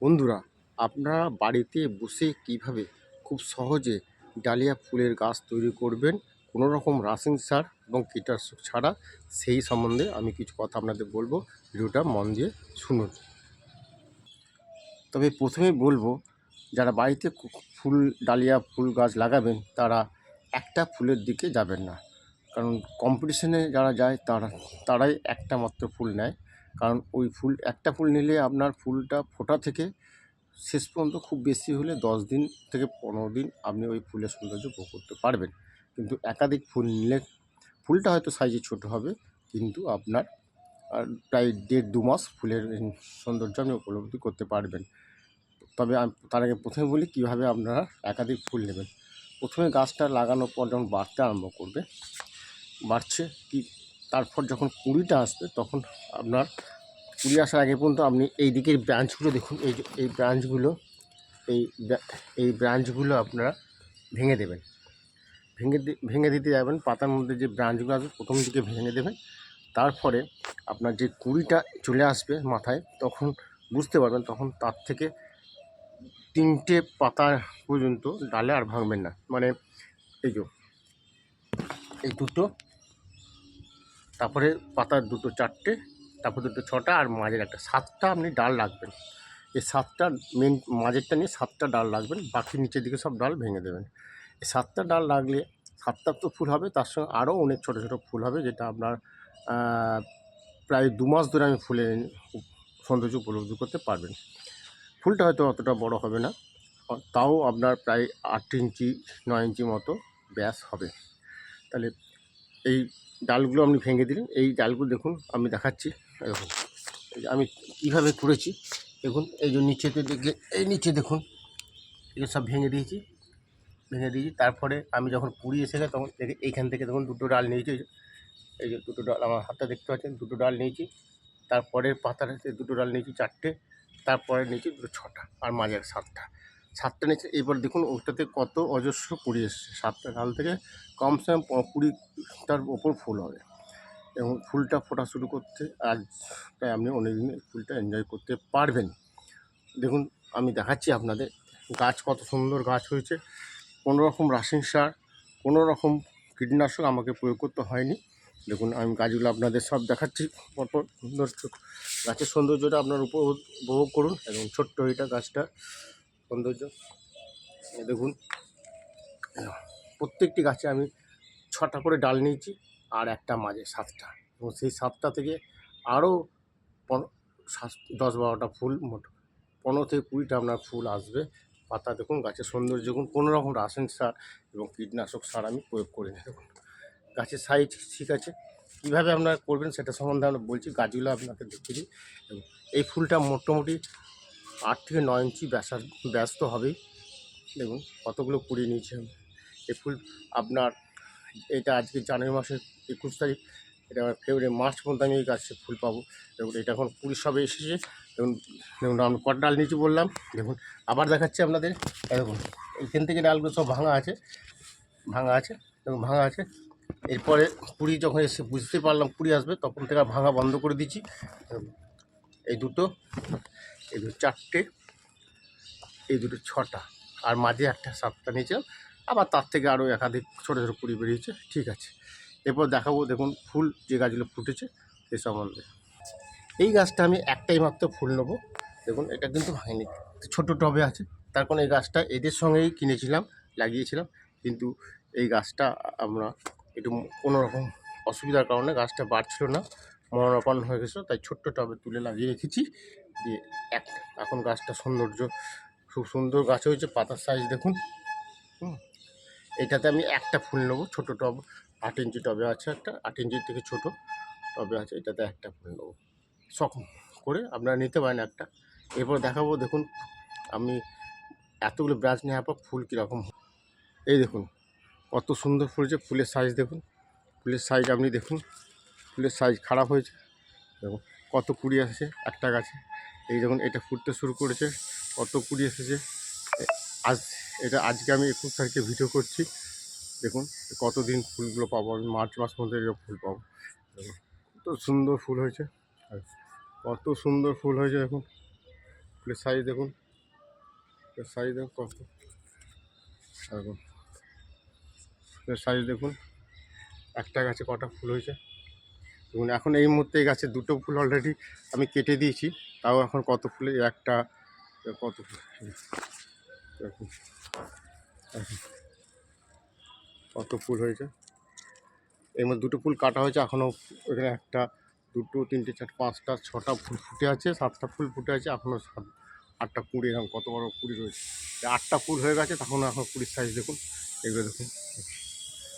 বন্ধুরা, আপনারা বাড়িতে বসে কিভাবে খুব সহজে ডালিয়া ফুলের গাছ তৈরি করবেন কোনো রকম রাসায়নিক সার এবং কীটনাশক ছাড়া, সেই সম্বন্ধে আমি কিছু কথা আপনাদের বলবো। ভিডিওটা মন দিয়ে শুনুন। তবে প্রথমেই বলবো, যারা বাড়িতে ফুল ডালিয়া ফুল গাছ লাগাবেন তারা একটা ফুলের দিকে যাবেন না। কারণ কম্পিটিশনে যারা যায় তারাই একটা মাত্র ফুল নেয়। কারণ ওই ফুল একটা ফুল নিলে আপনার ফুলটা ফোটা থেকে শেষ পর্যন্ত খুব বেশি হলে 10 দিন থেকে 15 দিন আপনি ওই ফুলের সৌন্দর্য উপভোগ করতে পারবেন। কিন্তু একাধিক ফুল নিলে ফুলটা হয়তো সাইজে ছোট হবে, কিন্তু আপনার প্রায় 1.5-2 মাস ফুলের সৌন্দর্য আপনি উপলব্ধি করতে পারবেন। তবে তার আগে প্রথমে বলি কীভাবে আপনারা একাধিক ফুল নেবেন। প্রথমে গাছটা লাগানোর পর যখন বাড়তে আরম্ভ করবে, বাড়ছে কি, তারপর যখন কুঁড়িটা আসবে তখন আপনার কুড়ি আসার আগে পর্যন্ত আপনি এই দিকের ব্রাঞ্চগুলো দেখুন। এই যে এই ব্রাঞ্চগুলো, এই ব্রাঞ্চগুলো আপনারা ভেঙে দেবেন। ভেঙে দিতে যাবেন, পাতার মধ্যে যে ব্রাঞ্চগুলো আসবে প্রথম দিকে ভেঙে দেবেন। তারপরে আপনার যে কুঁড়িটা চলে আসবে মাথায়, তখন বুঝতে পারবেন, তখন তার থেকে 3টে পাতা পর্যন্ত ডালে আর ভাঙবেন না। মানে এই যে এই দুটো, তারপরে পাতার দুটো 4টে, তারপর দুটো 6টা, আর মাঝের একটা 7টা আপনি ডাল রাখবেন। এই 7টা মেন মাঝেরটা নিয়ে 7টা ডাল রাখবেন, বাকি নিচের দিকে সব ডাল ভেঙে দেবেন। এই 7টা ডাল রাখলে 7টা তো ফুল হবে, তার সঙ্গে আরও অনেক ছোটো ছোটো ফুল হবে, যেটা আপনার প্রায় 2 মাস ধরে আমি ফুলের সৌন্দর্য উপলব্ধি করতে পারবেন। ফুলটা হয়তো অতটা বড় হবে না, তাও আপনার প্রায় 8 ইঞ্চি 9 ইঞ্চি মতো ব্যাস হবে। তাহলে এই ডালগুলো আপনি ভেঙে দিলেন। এই ডালগুলো দেখুন, আমি দেখাচ্ছি। দেখুন আমি কীভাবে করেছি। দেখুন এই যে নিচেতে দেখলে, এই নিচে দেখুন এগুলো সব ভেঙে দিয়েছি। তারপরে আমি যখন কুড়ি এসে গেছে তখন এইখান থেকে দেখুন দুটো ডাল নিয়েছি। এই যে দুটো ডাল আমার হাতটা দেখতে পাচ্ছেন, দুটো ডাল নিয়েছি। তারপরের পাতাটাতে দুটো ডাল নিয়েছি 4টে, তারপরে নিয়েছি দুটো 6টা, আর মাঝের 7টা নিয়েছি। এবার দেখুন ওটাতে কত অজস্র কুড়ি এসছে। 7টা ডাল থেকে কমসে কম 20টার ওপর ফুল হবে, এবং ফুলটা ফোটা শুরু করতে আজ প্রায় আপনি অনেক দিন ফুলটা এনজয় করতে পারবেন। দেখুন আমি দেখাচ্ছি আপনাদের গাছ, কত সুন্দর গাছ হয়েছে। কোনো রকম রাসায়নিক সার, কোনো রকম কীটনাশক আমাকে প্রয়োগ করতে হয়নি। দেখুন আমি গাছগুলো আপনাদের সব দেখাচ্ছি পরপর। গাছের সৌন্দর্যটা আপনার উপভোগ করুন। এবং ছোট্ট এটা গাছটা সৌন্দর্য দেখুন। প্রত্যেকটি গাছে আমি 6টা করে ডাল নিয়েছি, আর একটা মাঝে 7টা, এবং সেই 7টা থেকে আরও 10-12টা ফুল, মোট 15 থেকে 20টা আপনার ফুল আসবে। পাতা দেখুন, গাছের সৌন্দর্য দেখুন। কোনো রকম রাসায়নিক সার এবং কীটনাশক সার আমি প্রয়োগ করিনি। দেখুন গাছের সাইজ ঠিক আছে। কীভাবে আপনারা করবেন সেটা সম্বন্ধে আমরা বলছি। গাছগুলো আপনাকে দেখিয়ে দিই। এই ফুলটা মোটামুটি 8 থেকে 9 ইঞ্চি ব্যাস তো হবেই। দেখুন কতগুলো কুড়ি নিয়েছি আমি। এই ফুল আপনার, এটা আজকে জানুয়ারি মাসের 21 তারিখ, এটা ফেব্রুয়ারি মার্চ পর্যন্ত আমি এই গাছে ফুল পাবো। দেখুন এটা এখন কুড়ি সবে এসেছে। দেখুন দেখুন আমি কত ডাল নিচে বললাম। দেখুন আবার দেখাচ্ছি আপনাদের। দেখুন এইখান থেকে ডালগুলো সব ভাঙা আছে। দেখুন ভাঙা আছে। এরপরে কুড়ি যখন এসে বুঝতে পারলাম কুড়ি আসবে, তখন থেকে ভাঙা বন্ধ করে দিচ্ছি। এই দুটো, এই দুটো 4টে, এই দুটো 6টা, আর মাঝে একটা 7টা নিয়েছিলাম। আবার তার থেকে আরও একাধিক ছোটো ছোটো কুড়ি বেরিয়েছে। ঠিক আছে, এরপর দেখাবো দেখুন ফুল যে গাছগুলো ফুটেছে সে সম্বন্ধে। এই গাছটা আমি একটাই মাত্র ফুল নেবো। দেখুন এটা কিন্তু ভাঙেনি, ছোটো টবে আছে। তার কারণ এই গাছটা এদের সঙ্গেই কিনেছিলাম, লাগিয়েছিলাম। কিন্তু এই গাছটা আমরা একটু কোনো রকম অসুবিধার কারণে গাছটা বাড়ছিল না, মরণাপন্ন হয়ে গেছিলো, তাই ছোট্ট টবে তুলে লাগিয়ে রেখেছি। দিয়ে এখন গাছটা সৌন্দর্য, খুব সুন্দর গাছ হয়েছে। পাতার সাইজ দেখুন। এটাতে আমি একটা ফুল নেবো, ছোটো টব, 8 ইঞ্চি টবে আছে একটা, 8 ইঞ্চির থেকে ছোটো টবে আছে, এটাতে একটা ফুল নেবো। শখ করে আপনারা নিতে পারেন একটা। এরপর দেখাবো দেখুন আমি এতগুলো ব্রাঞ্চ নেওয়ার পর ফুল কীরকম। এই দেখুন কত সুন্দর ফুলছে। ফুলের সাইজ দেখুন, ফুলের সাইজ আপনি দেখুন। ফুলের সাইজ খারাপ হয়েছে। দেখুন কত কুড়ি এসেছে একটা গাছে। এই দেখুন এটা ফুটতে শুরু করেছে, কত কুড়ি এসেছে। আজকে আমি 21 তারিখে ভিডিও করছি। দেখুন কতদিন ফুলগুলো পাবো আমি, মার্চ মাস মধ্যে এরকম ফুল পাবো। দেখুন কত সুন্দর ফুল হয়েছে, কত সুন্দর ফুল হয়েছে দেখুন। ফুলের সাইজ দেখুন, ফুলের সাইজ দেখুন কত, দেখুন ফুলের সাইজ দেখুন, একটা গাছে কটা ফুল হয়েছে দেখুন। এখন এই মুহূর্তে এই গাছে দুটো ফুল অলরেডি আমি কেটে দিয়েছি, তাও এখন কত ফুলে একটা, কত ফুল দেখুন, দেখুন কত ফুল হয়েছে। এর মধ্যে দুটো ফুল কাটা হয়েছে, এখনও এখানে একটা, দুটো, তিনটে, চারটে, পাঁচটা, ছটা ফুল ফুটে আছে, সাতটা ফুল ফুটে আছে, এখনও আটটা কুড়ি, এরকম কত বড় কুড়ি রয়েছে। আটটা ফুল হয়ে গেছে, তখন এখন কুড়ির সাইজ দেখুন, এগুলো দেখুন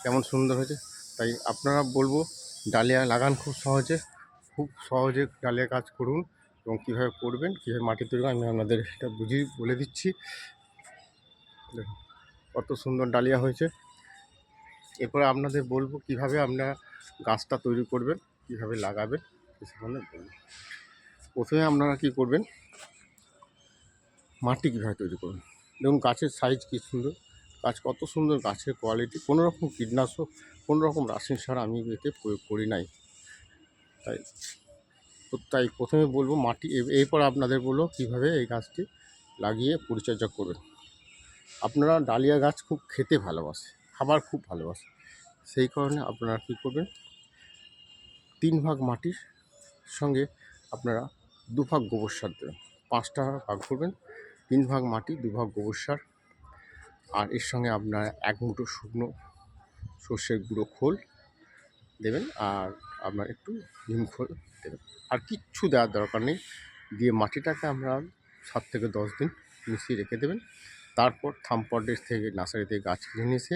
কেমন সুন্দর হয়েছে। তাই আপনারা বলবো ডালিয়া লাগান খুব সহজে, খুব সহজে ডালিয়া কাজ করুন, এবং কীভাবে করবেন, কীভাবে মাটি তৈরি করবেন, আমি আপনাদের এটা বুঝিয়ে বলে দিচ্ছি। দেখুন কত সুন্দর ডালিয়া হয়েছে। এরপরে আপনাদের বলবো কীভাবে আপনারা গাছটা তৈরি করবেন, কীভাবে লাগাবেন, সেখানে বলবো। প্রথমে আপনারা কী করবেন, মাটি কীভাবে তৈরি করবেন। দেখুন গাছের সাইজ কী সুন্দর, গাছ কত সুন্দর, গাছের কোয়ালিটি, কোনো রকম কীটনাশক, কোনো রকম রাসায়নিক সার আমি এতে প্রয়োগ করি নাই। তাই প্রথমে বলবো মাটি, এরপর আপনাদের বলবো কীভাবে এই গাছটি লাগিয়ে পরিচর্যা করবেন। আপনারা ডালিয়া গাছ খুব খেতে ভালোবাসে, খাবার খুব ভালোবাসে, সেই কারণে আপনারা কী করবেন, 3 ভাগ মাটির সঙ্গে আপনারা 2 ভাগ গোবর সার দেবেন, 5টা ভাগ করবেন, 3 ভাগ মাটি, 2 ভাগ গোবর সার, আর এর সঙ্গে আপনারা 1 মুঠো শুকনো সর্ষের গুঁড়ো খোল দেবেন, আর আপনার একটু নিম খোল দেবেন, আর কিচ্ছু দেওয়ার দরকার নেই। দিয়ে মাটিটাকে আমরা 7 থেকে 10 দিন মিশিয়ে রেখে দেবেন। তারপর থামপটের থেকে, নার্সারি থেকে গাছ কিনে নিয়ে এসে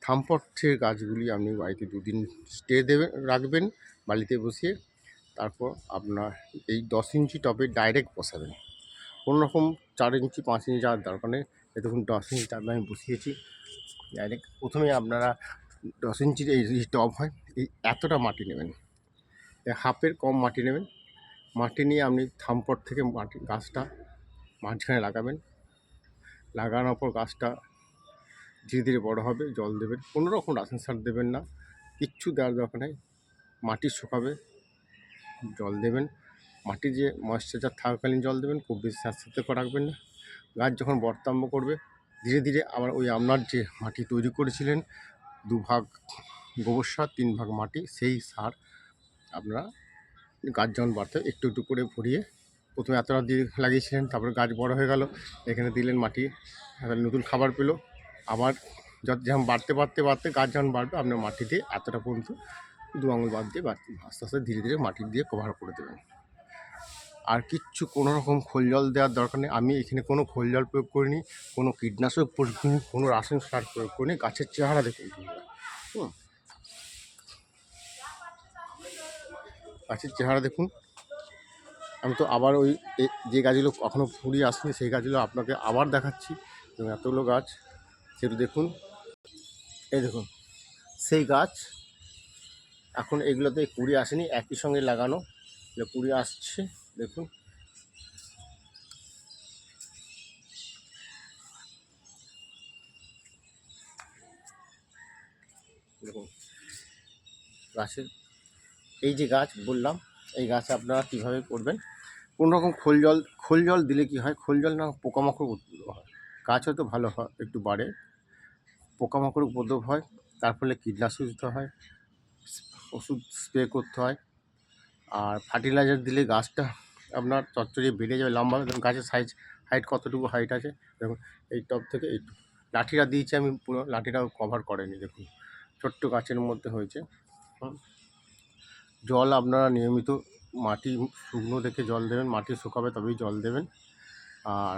থামপটের গাছগুলি আপনি বাড়িতে 2 দিন স্টে দেবেন, রাখবেন বালিতে বসিয়ে। তারপর আপনার এই 10 ইঞ্চি টবে ডাইরেক্ট বসাবেন, কোনো রকম 4 ইঞ্চি 5 ইঞ্চি যাওয়ার দরকার নেই। দেখুন 10 ইঞ্চি টবে আমি বসিয়েছি ডাইরেক্ট। প্রথমে আপনারা 10 ইঞ্চির এই টব হয়, এই এতটা মাটি নেবেন, হাফের কম মাটি নেবেন। মাটি নিয়ে আপনি থামপট থেকে মাটি গাছটা মাঝখানে লাগাবেন, লাগানোর পর গাছটা ধীরে ধীরে বড় হবে, জল দেবেন, কোনো রকম রাসায়নিক সার দেবেন না, কিচ্ছু দেওয়ার দরকার নেই। মাটি শুকাবে, জল দেবেন, মাটি যে ময়েশ্চার থাকাকালীন জল দেবেন, খুব বেশি স্যাঁতস্যাঁতে করে রাখবেন না। গাছ যখন বর্তাম্য করবে, ধীরে ধীরে আবার ওই আপনার যে মাটি তৈরি করেছিলেন 2 ভাগ গোবর সার, 3 ভাগ মাটি, সেই সার আপনারা গাছ যখন বাড়তে একটু একটু করে ভরিয়ে, প্রথমে এতটা দিয়ে লাগিয়েছিলেন, তারপরে গাছ বড় হয়ে গেল, এখানে দিলেন মাটি, নতুন খাবার পেলো, আবার যখন বাড়তে বাড়তে বাড়তে গাছ যখন বাড়বে, আপনার মাটি দিয়ে এতটা পর্যন্ত 2 আঙুল বাদ দিয়ে বাড়তে, আস্তে আস্তে ধীরে ধীরে মাটি দিয়ে কভার করে দেবেন। আর কিচ্ছু কোনো রকম খোল জল দেওয়ার দরকার নেই। আমি এখানে কোনো খোল জল প্রয়োগ করিনি, কোনো কীটনাশক প্রয়োগ করিনি, কোনো রাসায়নিক সার প্রয়োগ করিনি। গাছের চেহারা দেখুন, গাছের চেহারা দেখুন। আমি তো আবার ওই যে গাছগুলো এখনও ফুরিয়ে আসেনি, সেই গাছগুলো আপনাকে আবার দেখাচ্ছি। এবং এতগুলো গাছ সেটা দেখুন, এই দেখুন সেই গাছ, এখন এগুলোতে কুড়ি আসেনি, একই সঙ্গে লাগানো, কুড়ি আসছে দেখুন। দেখুন গাছের এই যে গাছ বললাম, এই গাছে আপনারা কীভাবে করবেন, কোনো রকম খোল জল দিলে কি হয়, খোল জল না পোকামাকড় উৎপন্ন হয়, গাছ হয়তো ভালো হয়, একটু বাড়ে, পোকামাকড় উপদ্রব হয়, তার ফলে কীটনাশক দিতে হয়, ওষুধ স্প্রে করতে হয়। আর ফার্টিলাইজার দিলে গাছটা আপনার চচ্চড়িয়ে বেড়ে যাবে, লম্বা হবে। দেখুন গাছের হাইট কতটুকু হাইট আছে দেখুন, এই টব থেকে এই লাঠিটা দিয়েছি আমি, পুরো লাঠিটাও কভার করেনি, দেখুন ছোট্ট গাছের মধ্যে হয়েছে। জল আপনারা নিয়মিত মাটি শুকনো দেখে জল দেবেন, মাটি শুকাবে তবেই জল দেবেন। আর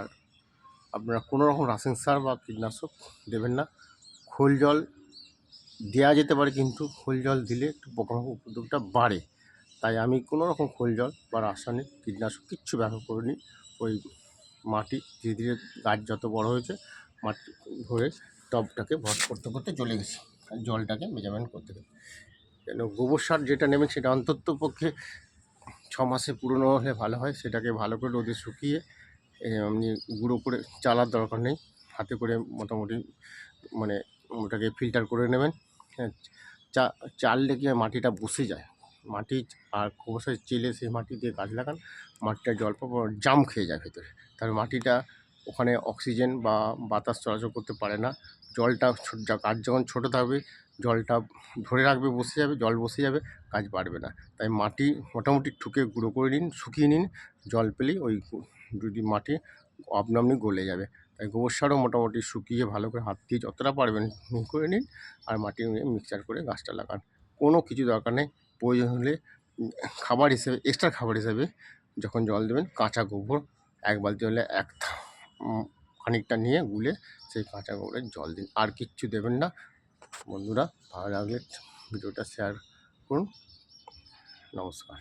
আপনারা কোনো রকম রাসায়নিক সার বা কীটনাশক দেবেন না। খোল জল দেওয়া যেতে পারে, কিন্তু খোল জল দিলে একটু পোকামাকড় উপদ্রবটা বাড়ে, তাই আমি কোনো রকম খোল জল বা রাসায়নিক কীটনাশক কিচ্ছু ব্যবহার করিনি। ওই মাটি ধীরে ধীরে গাছ যত বড় হয়েছে, মাটি ভরে টবটাকে ভর করতে করতে চলে গেছি, জলটাকে মেজারমেন্ট করতে গেছে। কেন গোবর সার যেটা নেবেন সেটা অন্তত পক্ষে 6 মাসে পুরনো হলে ভালো হয়, সেটাকে ভালো করে রোদে শুকিয়ে আপনি গুঁড়ো করে চালার দরকার নেই, হাতে করে মোটামুটি মানে ওটাকে ফিল্টার করে নেবেন। হ্যাঁ, চাললে কি মাটিটা বসে যায়, মাটি আর গোবর সার চেলে সেই মাটি দিয়ে গাছ লাগান, মাটিটা জল পাবো জাম খেয়ে যায় ভেতরে, তার মাটিটা ওখানে অক্সিজেন বা বাতাস চলাচল করতে পারে না। জলটা গাছ যখন ছোটো থাকবে জলটা ধরে রাখবে, বসে যাবে, জল বসে যাবে, গাছ বাড়বে না। তাই মাটি মোটামুটি ঠুকে গুঁড়ো করে নিন, শুকিয়ে নিন, জল পেলেই ওই যদি মাটি আপনা আপনি গলে যাবে। তাই গোবর সারও মোটামুটি শুকিয়ে ভালো করে হাত দিয়ে যতটা পারবেন করে নিন, আর মাটি নিয়ে মিক্সচার করে গাছটা লাগান। কোনো কিছু দরকার নেই। প্রয়োজন হলে খাবার হিসেবে, এক্সট্রা খাবার হিসেবে যখন জল দেবেন কাঁচা গোবর 1 বালতি হলে খানিকটা নিয়ে গুলে সেই কাঁচা গোবরের জল দিন, আর কিচ্ছু দেবেন না। বন্ধুরা, ভালো লাগলে ভিডিওটা শেয়ার করুন। নমস্কার।